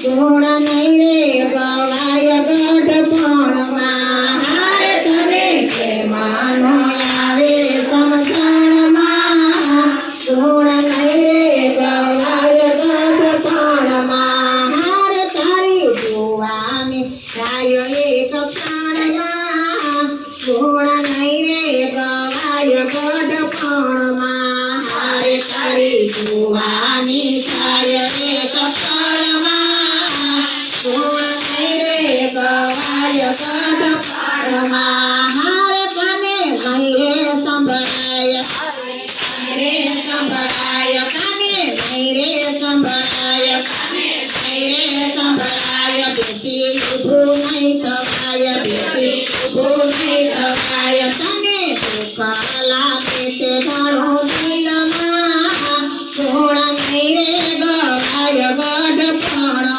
ગુણ નહીં રે ગવાય ગઢપણમાં હારે તને પ્રેમાનો આવે સમજણમાં ગુણ નહીં રે ગવાય ગઢપણમાં હારે તારી જોવાની થાય એક ક્ષણમાં ગુણ નહીં રે ગવાય ગઢપણમાં હારે તારી જોવાની થાય એક ક્ષણમાં ગુણ નહીં રે ગવાય ગઢપણમાં હારે તને ગઈ રે સંભળાય રે સંભળાય કને ગઈ રે સંભળાય ગઈ રે સંભળાય બેટી ઊભું નહીં થવાય બેટી ઊભું નહીં થવાય તને દુઃખ લાગે છે ઘણું દિલમાં ગુણ નહીં રે ગવાય ગઢપણમાં